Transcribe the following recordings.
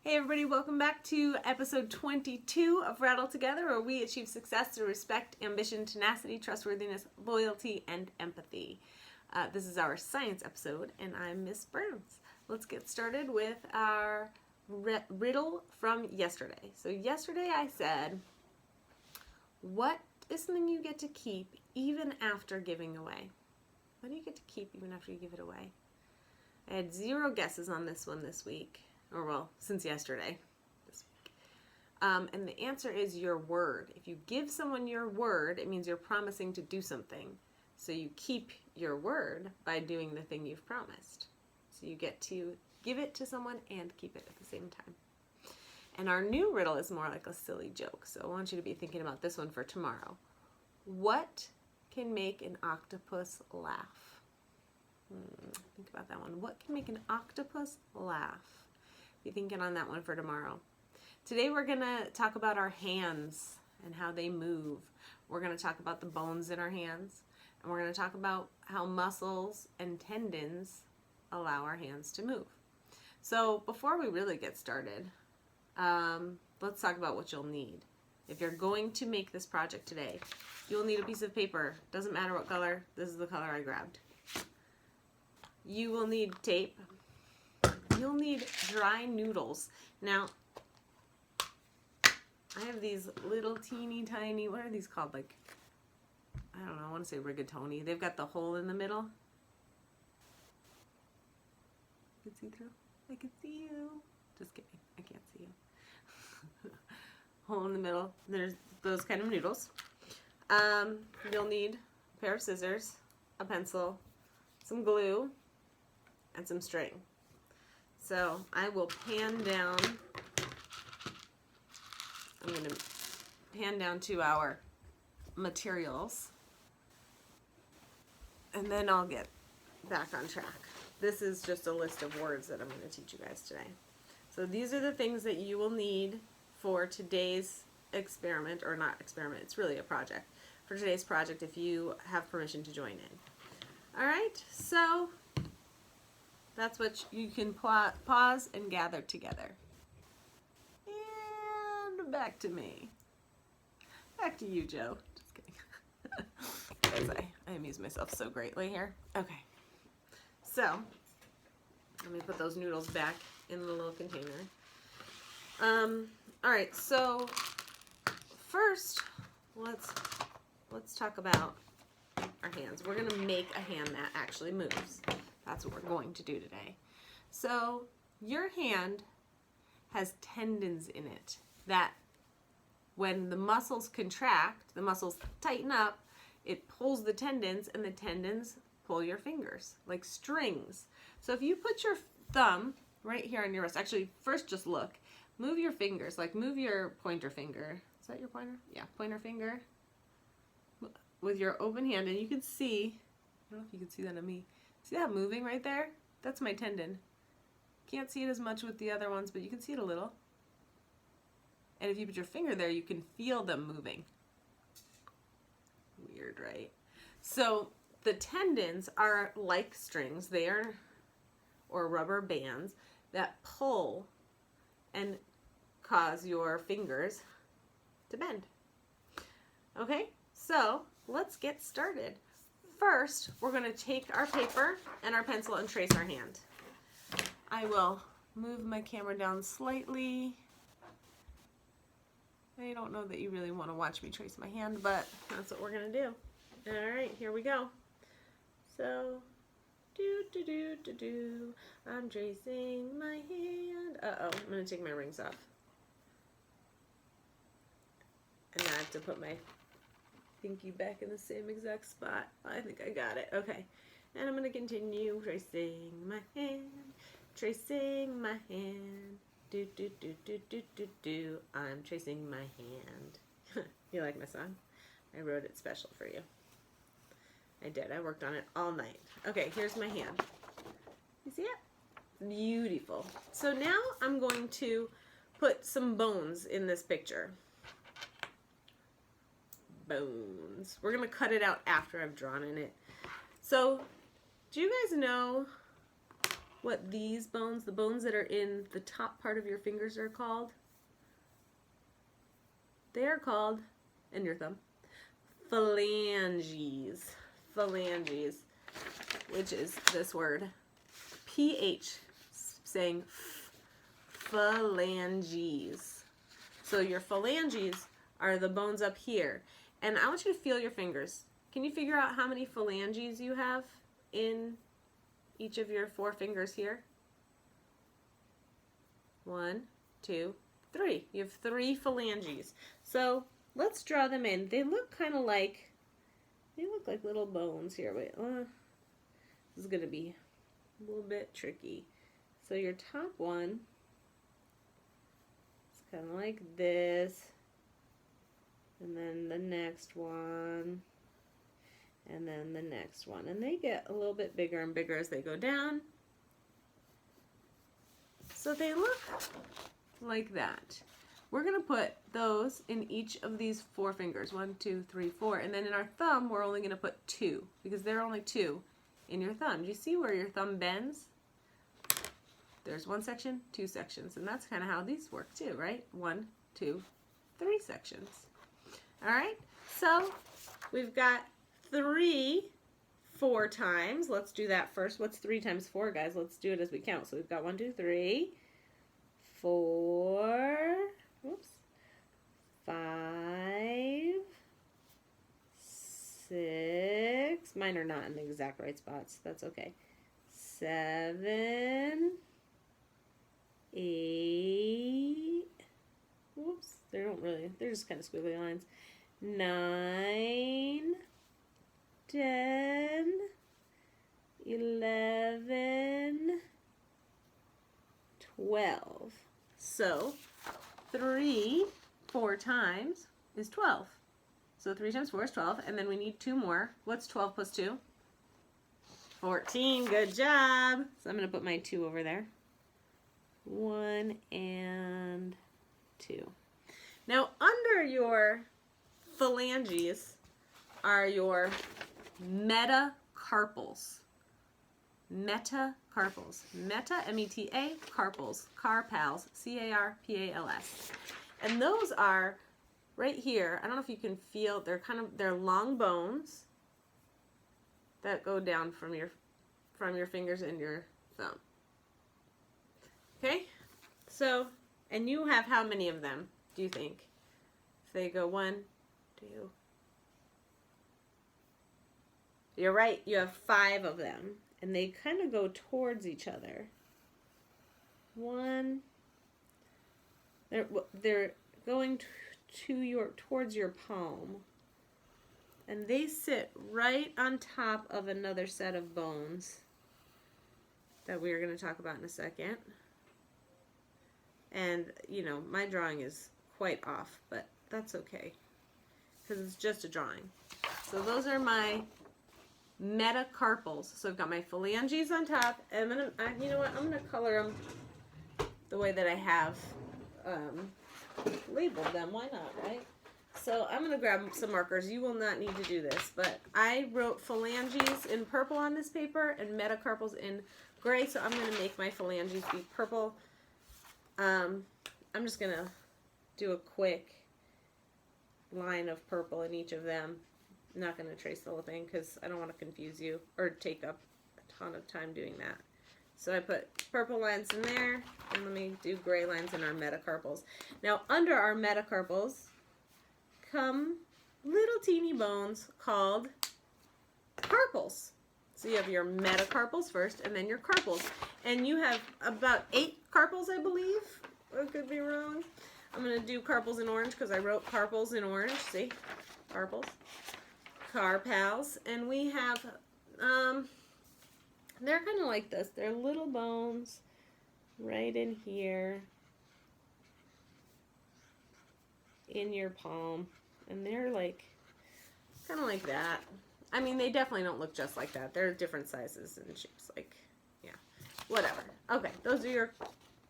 Hey everybody, welcome back to episode 22 of Rattle Together, where we achieve success through respect, ambition, tenacity, trustworthiness, loyalty, and empathy. This is our science episode, and I'm Miss Burns. Let's get started with our riddle from yesterday. So yesterday I said, what is something you get to keep even after giving away? What do you get to keep even after you give it away? I had 0 guesses on this one this week. Or well, since yesterday, this week. And the answer is your word. If you give someone your word, it means you're promising to do something. So you keep your word by doing the thing you've promised. So you get to give it to someone and keep it at the same time. And our new riddle is more like a silly joke. So I want you to be thinking about this one for tomorrow. What can make an octopus laugh? Think about that one. What can make an octopus laugh? Be thinking on that one for tomorrow. Today we're going to talk about our hands and how they move. We're going to talk about the bones in our hands. And we're going to talk about how muscles and tendons allow our hands to move. So before we really get started, let's talk about what you'll need. If you're going to make this project today, you'll need a piece of paper. Doesn't matter what color. This is the color I grabbed. You will need tape. You'll need dry noodles. Now, I have these little teeny tiny, what are these called? Like, I don't know, I want to say rigatoni. They've got the hole in the middle. You can see through? I can see you. Just kidding, I can't see you. Hole in the middle. There's those kind of noodles. You'll need a pair of scissors, a pencil, some glue, and some string. So I will pan down, I'm going to pan down to our materials, and then I'll get back on track. This is just a list of words that I'm going to teach you guys today. So these are the things that you will need for today's experiment, or not experiment, it's really a project. For today's project, if you have permission to join in. Alright, so that's what you can pause and gather together. And back to me. Back to you, Joe. Just kidding. As I amuse myself so greatly here. Okay. So, let me put those noodles back in the little container. Alright, so first, let's talk about our hands. We're going to make a hand that actually moves. That's what we're going to do today. So your hand has tendons in it that when the muscles contract, the muscles tighten up, it pulls the tendons, and the tendons pull your fingers like strings. So if you put your thumb right here on your wrist, actually first just look, move your fingers, like move your pointer finger. Is that your pointer? Yeah, pointer finger with your open hand, and you can see, I don't know if you can see that on me. See that moving right there? That's my tendon. Can't see it as much with the other ones, but you can see it a little. And if you put your finger there, you can feel them moving. Weird, right? So the tendons are like strings. They are, or rubber bands, that pull and cause your fingers to bend. Okay, so let's get started. First, we're going to take our paper and our pencil and trace our hand. I will move my camera down slightly. I don't know that you really want to watch me trace my hand, but that's what we're going to do. Alright, here we go. So, I'm tracing my hand. Uh-oh, I'm going to take my rings off. And now I have to put my pinky back in the same exact spot. I think I got it. Okay. And I'm going to continue tracing my hand. Tracing my hand. I'm tracing my hand. You like my song? I wrote it special for you. I did. I worked on it all night. Okay, here's my hand. You see it? Beautiful. So now I'm going to put some bones in this picture. Bones. We're going to cut it out after I've drawn in it. So, do you guys know what these bones, the bones that are in the top part of your fingers are called? They are called, in your thumb, phalanges. Phalanges, which is this word. PH, saying phalanges. So your phalanges are the bones up here. And I want you to feel your fingers. Can you figure out how many phalanges you have in each of your 4 fingers here? 1, 2, 3. You have 3 phalanges. So let's draw them in. They look kind of like, little bones here. Wait, this is going to be a little bit tricky. So your top one is kind of like this. And then the next one. And then the next one. And they get a little bit bigger and bigger as they go down. So they look like that. We're going to put those in each of these 4 fingers. 1, 2, 3, 4. And then in our thumb, we're only going to put 2 because there are only 2 in your thumb. Do you see where your thumb bends? There's 1 section, 2 sections. And that's kind of how these work too, right? 1, 2, 3 sections. All right? So we've got 3 4 times. Let's do that first. What's 3 times 4, guys? Let's do it as we count. So we've got 1, 2, 3, 4, oops, 5, 6. Mine are not in the exact right spots. That's okay. 7, 8. Whoops, they're just kind of squiggly lines. 9, 10, 11, 12. So 3 4 times is 12. So 3 times 4 is 12, and then we need 2 more. What's 12 plus 2? 14. Good job. So I'm going to put my 2 over there. 1 and 2. Now under your phalanges are your metacarpals. Metacarpals. Meta, M-E-T-A, carpals. Carpals, C-A-R-P-A-L-S. And those are right here. I don't know if you can feel, they're long bones that go down from your fingers and your thumb. Okay? So, and you have how many of them, do you think? If they go 1, 2. You're right, you have 5 of them. And they kind of go towards each other. 1. They're going towards your palm. And they sit right on top of another set of bones that we are going to talk about in a second. And, you know, my drawing is quite off, but that's okay, because it's just a drawing. So those are my metacarpals. So I've got my phalanges on top, and you know what, I'm going to color them the way that I have labeled them. Why not, right? So I'm going to grab some markers. You will not need to do this, but I wrote phalanges in purple on this paper and metacarpals in gray, so I'm going to make my phalanges be purple. I'm just going to do a quick line of purple in each of them. I'm not going to trace the whole thing because I don't want to confuse you or take up a ton of time doing that. So I put purple lines in there, and let me do gray lines in our metacarpals. Now under our metacarpals come little teeny bones called carpals. So you have your metacarpals first, and then your carpals. And you have about 8 carpals, I believe. I could be wrong. I'm going to do carpals in orange because I wrote carpals in orange. See? Carpals. Carpals. And we have, they're kind of like this. They're little bones right in here in your palm. And they're like, kind of like that. I mean, they definitely don't look just like that. They're different sizes and shapes. Like, yeah, whatever. Okay, those are your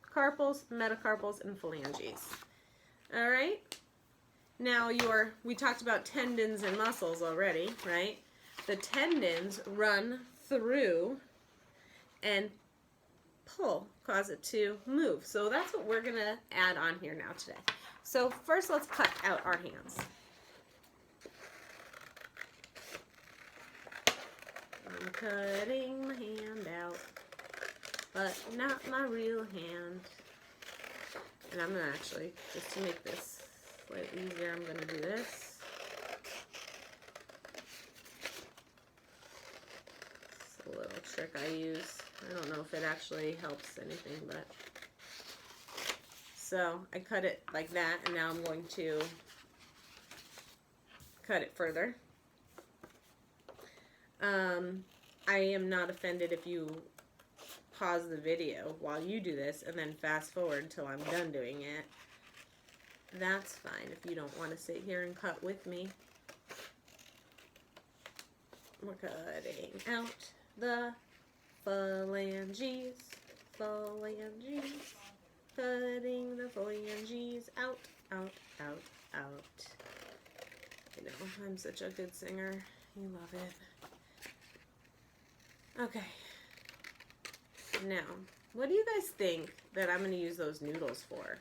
carpals, metacarpals, and phalanges. All right. Now we talked about tendons and muscles already, right? The tendons run through and pull, cause it to move. So that's what we're going to add on here now today. So first let's cut out our hands. I'm cutting my hand out, but not my real hand. And I'm going to actually, just to make this slightly easier, I'm going to do this. It's a little trick I use. I don't know if it actually helps anything, but... So I cut it like that, and now I'm going to cut it further. I am not offended if you pause the video while you do this and then fast forward till I'm done doing it. That's fine if you don't want to sit here and cut with me. We're cutting out the phalanges, cutting the phalanges out, out, out, out. I know, I'm such a good singer. You love it. Okay. Now, what do you guys think that I'm going to use those noodles for?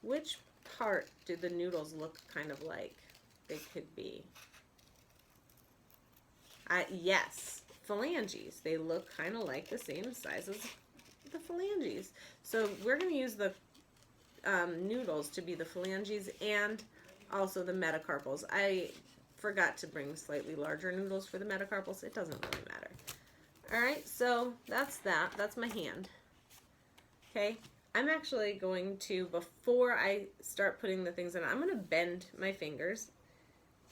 Which part do the noodles look kind of like they could be? Yes, phalanges. They look kind of like the same size as the phalanges. So we're going to use the noodles to be the phalanges and also the metacarpals. I forgot to bring slightly larger noodles for the metacarpals. It doesn't really matter. Alright, so that's that. That's my hand. Okay, I'm actually going to, before I start putting the things in, I'm going to bend my fingers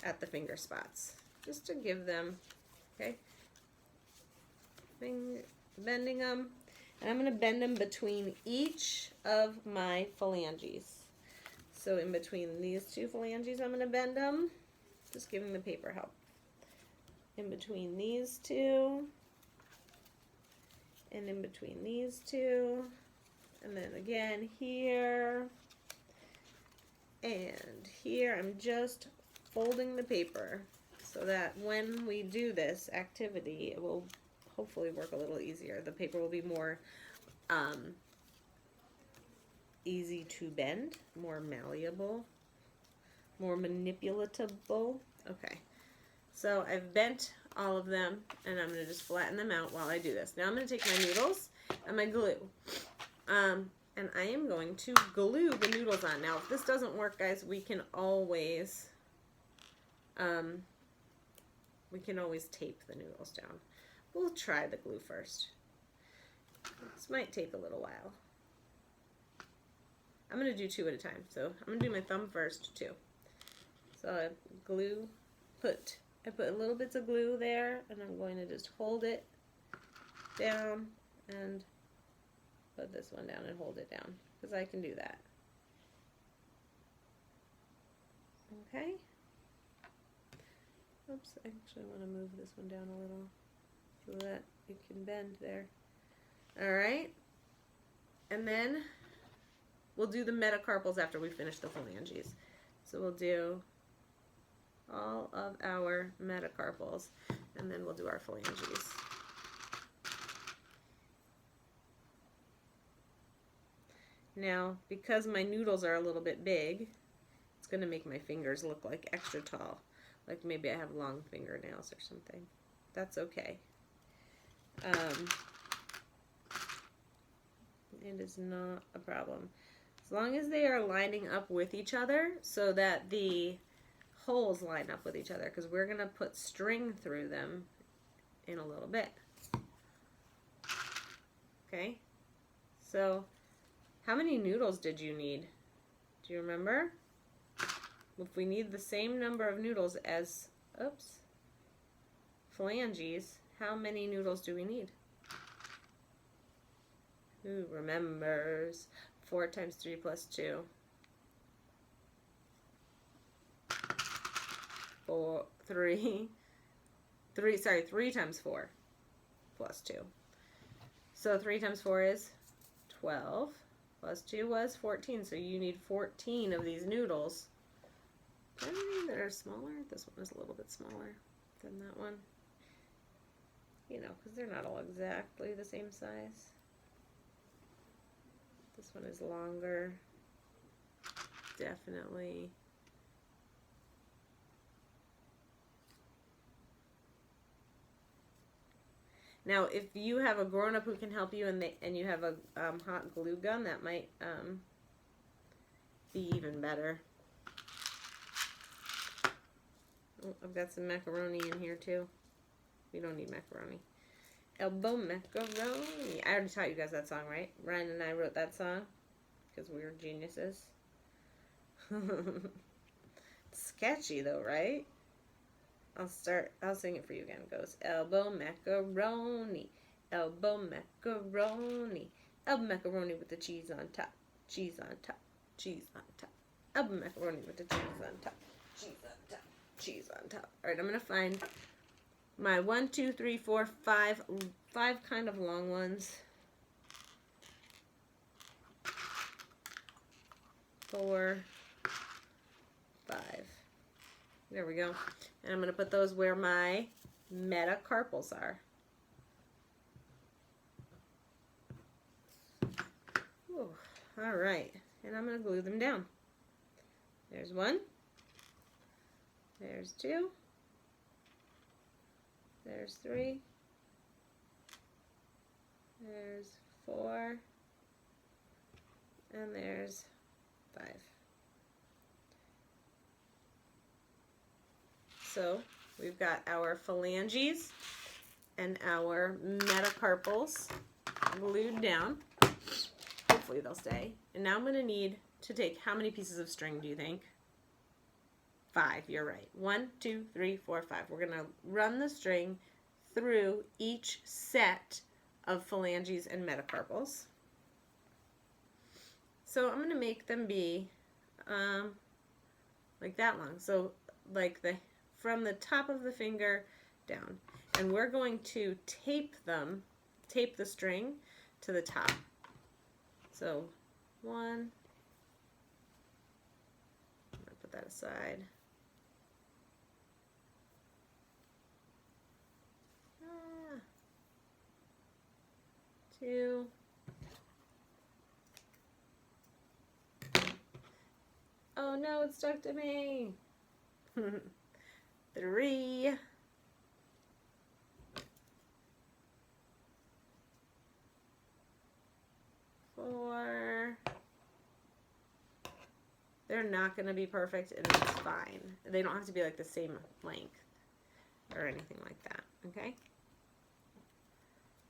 at the finger spots. Just to give them, okay, bending them. And I'm going to bend them between each of my phalanges. So in between these two phalanges, I'm going to bend them. Just giving the paper help. In between these two. And in between these two. And then again here. And here I'm just folding the paper so that when we do this activity, it will hopefully work a little easier. The paper will be more easy to bend, more malleable, more manipulatable. Okay, so I've bent all of them, and I'm going to just flatten them out while I do this. Now I'm going to take my noodles and my glue, and I am going to glue the noodles on. Now, if this doesn't work, guys, we can always tape the noodles down. We'll try the glue first. This might take a little while. I'm going to do two at a time. So I'm going to do my thumb first, too. So I put little bits of glue there, and I'm going to just hold it down and put this one down and hold it down, because I can do that. Okay. Oops, I actually want to move this one down a little so that it can bend there. Alright. And then we'll do the metacarpals after we finish the phalanges. So we'll do all of our metacarpals, and then we'll do our phalanges. Now, because my noodles are a little bit big, it's going to make my fingers look like extra tall. Like maybe I have long fingernails or something. That's okay. It is not a problem. As long as they are lining up with each other so that the holes line up with each other, because we're going to put string through them in a little bit. Okay? So, how many noodles did you need? Do you remember? If we need the same number of noodles as, phalanges, how many noodles do we need? Who remembers? 4 times 3 plus 2. 3 times 4 plus 2. So 3 times 4 is 12. Plus 2 was 14. So you need 14 of these noodles. Any that are smaller? This one is a little bit smaller than that one. you know, because they're not all exactly the same size. This one is longer, definitely. Now, if you have a grown-up who can help you and you have a hot glue gun, that might be even better. Oh, I've got some macaroni in here too. We don't need macaroni. Elbow macaroni. I already taught you guys that song, right? Ryan and I wrote that song because we were geniuses. It's sketchy though, right? I'll sing it for you again. It goes, elbow macaroni, elbow macaroni, elbow macaroni with the cheese on top, cheese on top, cheese on top, elbow macaroni with the cheese on top, cheese on top, cheese on top. All right, I'm going to find my 1, 2, 3, 4, 5 kind of long ones. 4, 5. There we go. And I'm going to put those where my metacarpals are. Ooh, all right. And I'm going to glue them down. There's 1. There's 2. There's 3. There's 4. And there's 5. So we've got our phalanges and our metacarpals glued down. Hopefully they'll stay. And now I'm going to need to take, how many pieces of string do you think? 5, you're right. 1, 2, 3, 4, 5. We're going to run the string through each set of phalanges and metacarpals. So I'm going to make them be like that long. So like from the top of the finger down. And we're going to tape the string to the top. So 1, I'm going to put that aside. 2, 'Oh no, it's stuck to me. 3, 4. They're not going to be perfect, and it's fine. They don't have to be like the same length or anything like that, okay?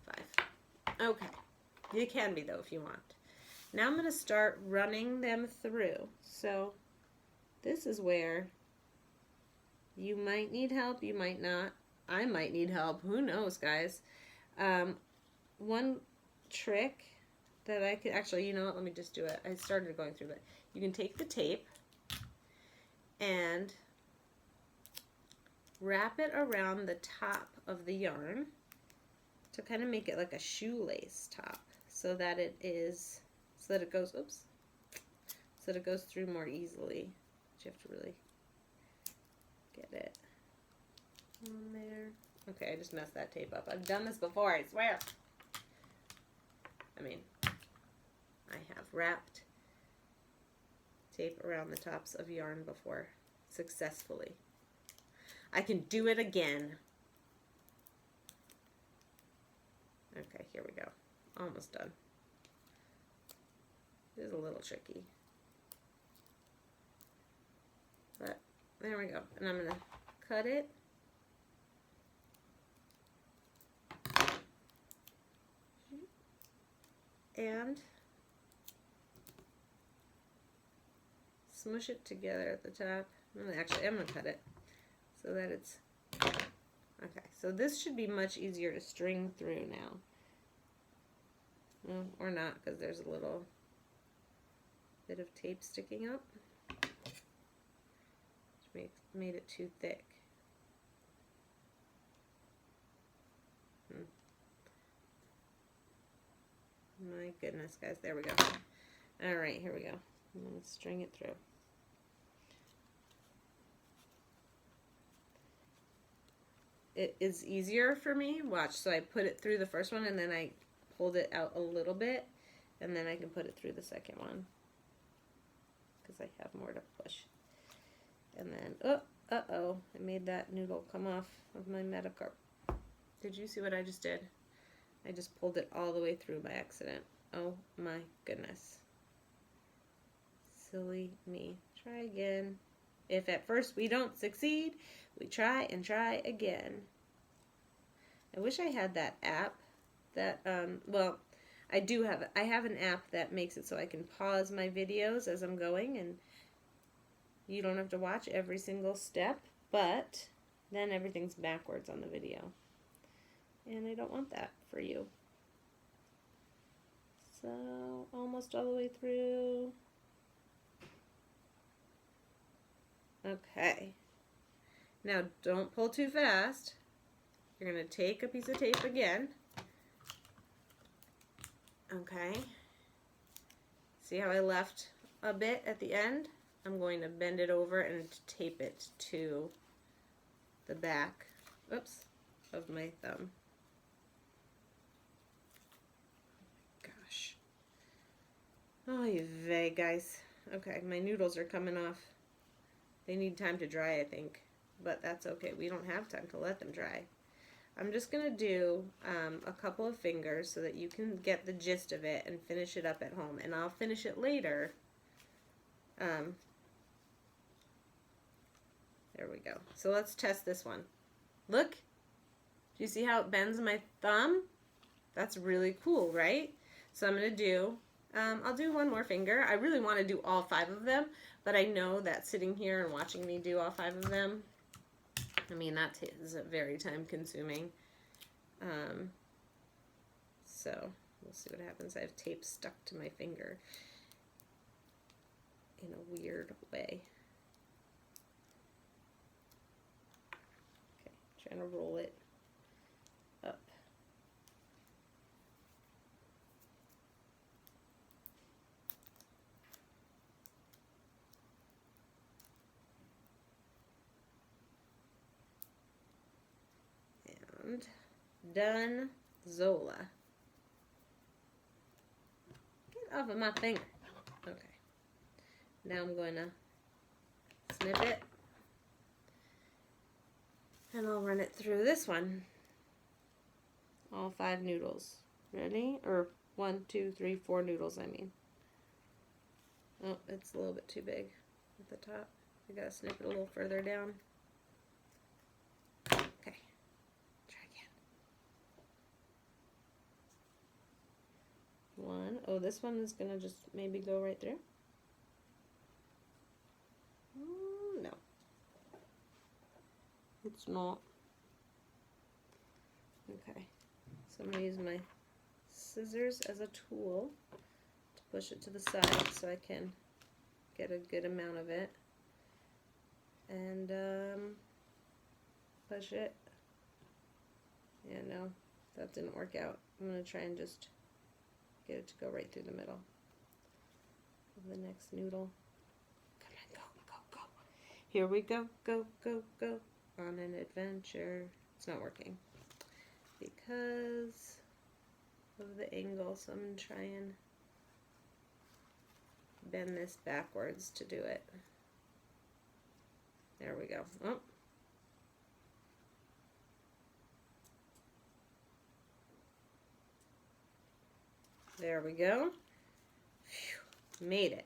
5. Okay. You can be, though, if you want. Now I'm going to start running them through. So this is where you might need help, you might not. I might need help. Who knows, guys? One trick that I could, actually, you know what, let me just do it. I started going through it. You can take the tape and wrap it around the top of the yarn to kind of make it like a shoelace top so that it is, so that it goes, oops, so that it goes through more easily. But you have to really get it on there. Okay, I just messed that tape up. I've done this before, I swear. I mean, I have wrapped tape around the tops of yarn before successfully. I can do it again. Okay, here we go. Almost done. It is a little tricky. But there we go. And I'm going to cut it. And smush it together at the top. Actually, I'm going to cut it so that it's, okay, so this should be much easier to string through now. Well, or not, because there's a little bit of tape sticking up. Which made it too thick. My goodness, guys, there we go. All right, here we go. Let's string it through. it is easier for me. Watch, so I put it through the first one and then I pulled it out a little bit and then I can put it through the second one because I have more to push. And then, uh-oh, I made that noodle come off of my metacarp. Did you see what I just did? I just pulled it all the way through by accident. Oh my goodness. Silly me. Try again. If at first we don't succeed, we try and try again. I wish I had that app that, well, I have an app that makes it so I can pause my videos as I'm going, and you don't have to watch every single step, but then everything's backwards on the video. And I don't want that for you. So, almost all the way through. Okay. Now, don't pull too fast. You're going to take a piece of tape again. Okay. See how I left a bit at the end? I'm going to bend it over and tape it to the back, oops, of my thumb. Gosh. Oy vey, guys. Okay, my noodles are coming off. They need time to dry, I think, but that's okay. We don't have time to let them dry. I'm just going to do a couple of fingers so that you can get the gist of it and finish it up at home, and I'll finish it later. There we go. So let's test this one. Look. Do you see how it bends my thumb? That's really cool, right? So I'm going to do, I'll do one more finger. I really want to do all 5 of them, but I know that sitting here and watching me do all 5 of them, I mean, that is very time consuming. So we'll see what happens. I have tape stuck to my finger in a weird way. Trying to roll it up. And done, Zola. Get off of my finger. Okay. Now I'm going to snip it. And I'll run it through this one. All 5 noodles. Ready? Or 1, 2, 3, 4 noodles, I mean. Oh, it's a little bit too big at the top. I gotta snip it a little further down. Okay. Try again. 1. Oh, this one is gonna just maybe go right through. No. It's not. Okay, so I'm going to use my scissors as a tool to push it to the side so I can get a good amount of it. And push it. Yeah, no, that didn't work out. I'm going to try and just get it to go right through the middle of the next noodle. Come on, go, go, go. Here we go, go, go, go. On an adventure. It's not working because of the angle, so I'm going to try and bend this backwards to do it. There we go. Oh. There we go. Phew, made it.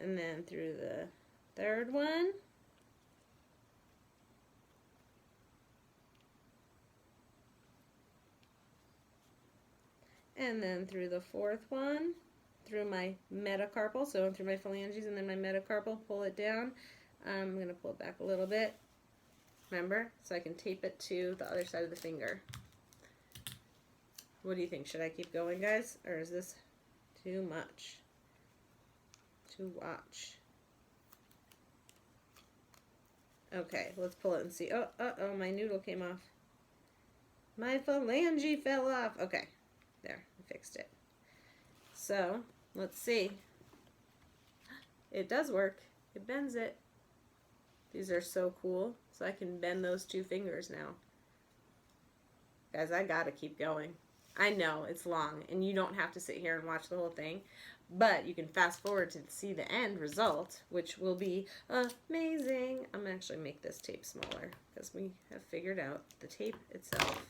And then through the third one. And then through the 4th one, through my metacarpal, so through my phalanges and then my metacarpal, pull it down. I'm going to pull it back a little bit, remember, so I can tape it to the other side of the finger. What do you think? Should I keep going, guys, or is this too much to watch? Okay, let's pull it and see. Oh, uh-oh, my noodle came off. My phalange fell off. Okay. There, I fixed it. So, let's see. It does work. It bends it. These are so cool. So I can bend those 2 fingers now. Guys, I gotta keep going. I know it's long and you don't have to sit here and watch the whole thing, but you can fast forward to see the end result, which will be amazing. I'm gonna actually make this tape smaller because we have figured out the tape itself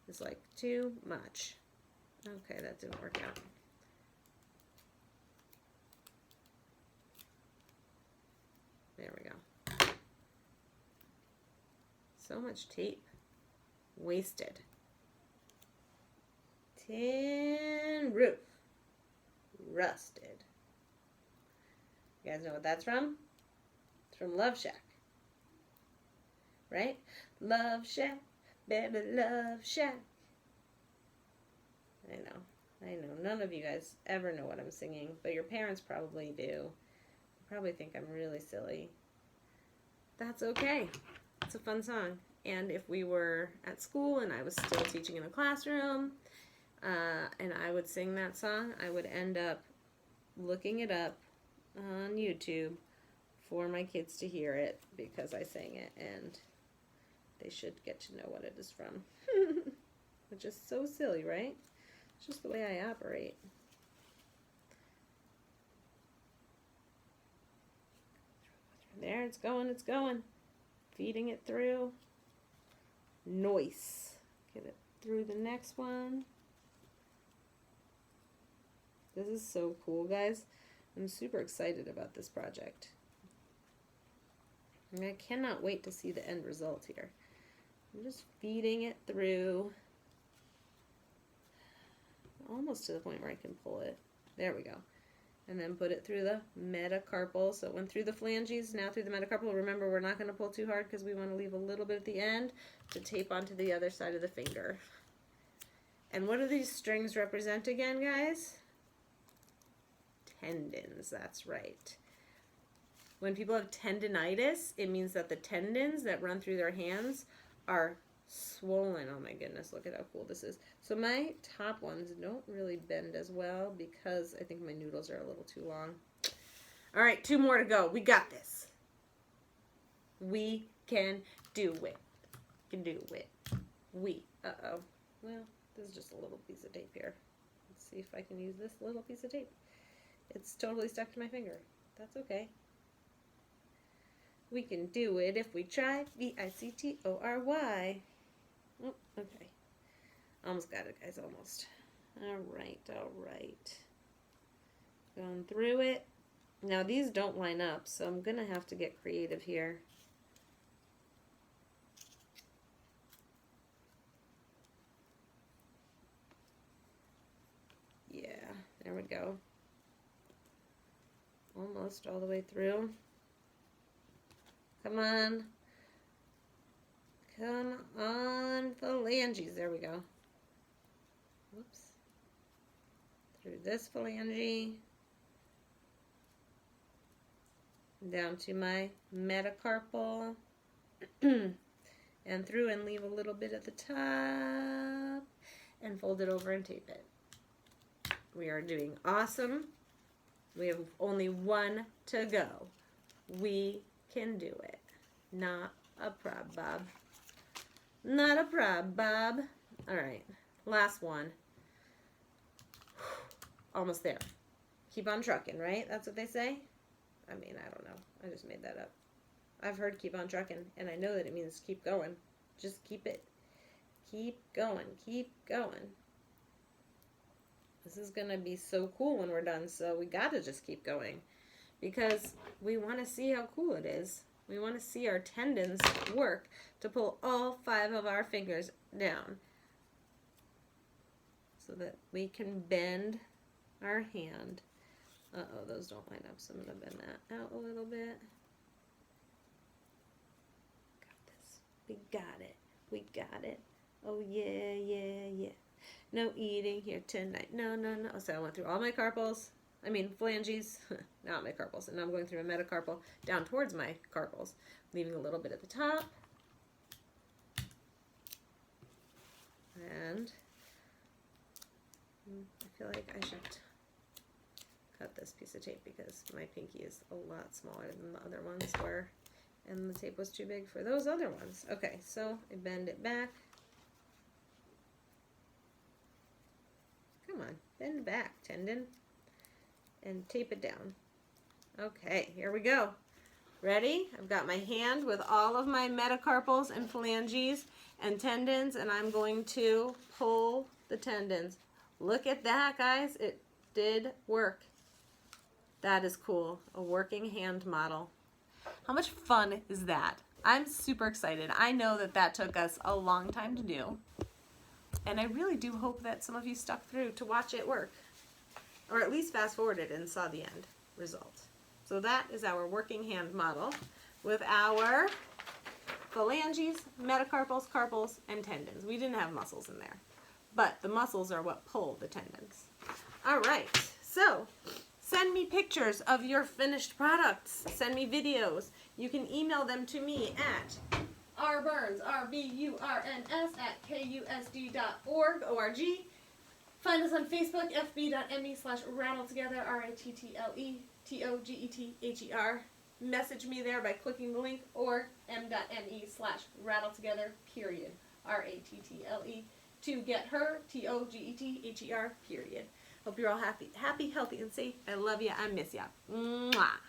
is like too much. Okay, that didn't work out. There we go. So much tape wasted. Tin roof. Rusted. You guys know what that's from? It's from Love Shack. Right? Love Shack, baby, Love Shack. I know. None of you guys ever know what I'm singing, but your parents probably do. You probably think I'm really silly. That's okay. It's a fun song. And if we were at school and I was still teaching in the classroom, and I would sing that song, I would end up looking it up on YouTube for my kids to hear it because I sang it, and they should get to know what it is from. Which is so silly, right? It's just the way I operate. There, it's going, it's going. Feeding it through. Nice. Get it through the next one. This is so cool, guys. I'm super excited about this project. And I cannot wait to see the end result here. I'm just feeding it through. Almost to the point where I can pull it. There we go. And then put it through the metacarpal. So it went through the phalanges, now through the metacarpal. Remember, we're not going to pull too hard because we want to leave a little bit at the end to tape onto the other side of the finger. And what do these strings represent again, guys? Tendons, that's right. When people have tendinitis, it means that the tendons that run through their hands are swollen. Oh my goodness, look at how cool this is. So my top ones don't really bend as well because I think my noodles are a little too long. All right, 2 more to go. We got this. We can do it. Can do it. Uh-oh. Well, this is just a little piece of tape here. Let's see if I can use this little piece of tape. It's totally stuck to my finger. That's okay. We can do it if we try. V-I-C-T-O-R-Y. Oh, okay. Almost got it, guys, almost. All right. Going through it. Now, these don't line up, so I'm going to have to get creative here. Yeah, there we go. Almost all the way through. Come on. Come on, phalanges. There we go. Whoops. Through this phalange. Down to my metacarpal. And through and leave a little bit at the top. And fold it over and tape it. We are doing awesome. We have only 1 to go. We can do it. Not a prob, Bob. Not a prob, Bob. All right, last one. Almost there. Keep on trucking, right? That's what they say? I mean, I don't know. I just made that up. I've heard keep on trucking, and I know that it means keep going. Just keep it. Keep going. Keep going. This is going to be so cool when we're done, so we got to just keep going because we want to see how cool it is. We want to see our tendons work to pull all 5 of our fingers down so that we can bend our hand. Uh-oh, those don't line up, so I'm going to bend that out a little bit. Got this. We got it. We got it. Oh, yeah, yeah, yeah. No eating here tonight. No, no, no. So I went through all my carpals. I mean, phalanges. Not my carpals. And now I'm going through a metacarpal down towards my carpals. Leaving a little bit at the top. And I feel like I should cut this piece of tape because my pinky is a lot smaller than the other ones were. And the tape was too big for those other ones. Okay, so I bend it back. Come on, bend back, tendon. And tape it down. Okay, here we go. Ready? I've got my hand with all of my metacarpals and phalanges and tendons, and I'm going to pull the tendons. Look at that, guys. It did work. That is cool. A working hand model. How much fun is that? I'm super excited. I know that that took us a long time to do, and I really do hope that some of you stuck through to watch it work, or at least fast forwarded and saw the end result. So that is our working hand model with our phalanges, metacarpals, carpals, and tendons. We didn't have muscles in there, but the muscles are what pull the tendons. All right, so send me pictures of your finished products. Send me videos. You can email them to me at rburns, rburns, @kusd.org, O-R-G. Find us on Facebook, fb.me/rattletogether, RATTLE, Message me there by clicking the link, or m.me/rattletogether, period, RATTLE, to get her, TOGETHER, period. Hope you're all happy, healthy, and safe. I love you. I miss ya. Mwah.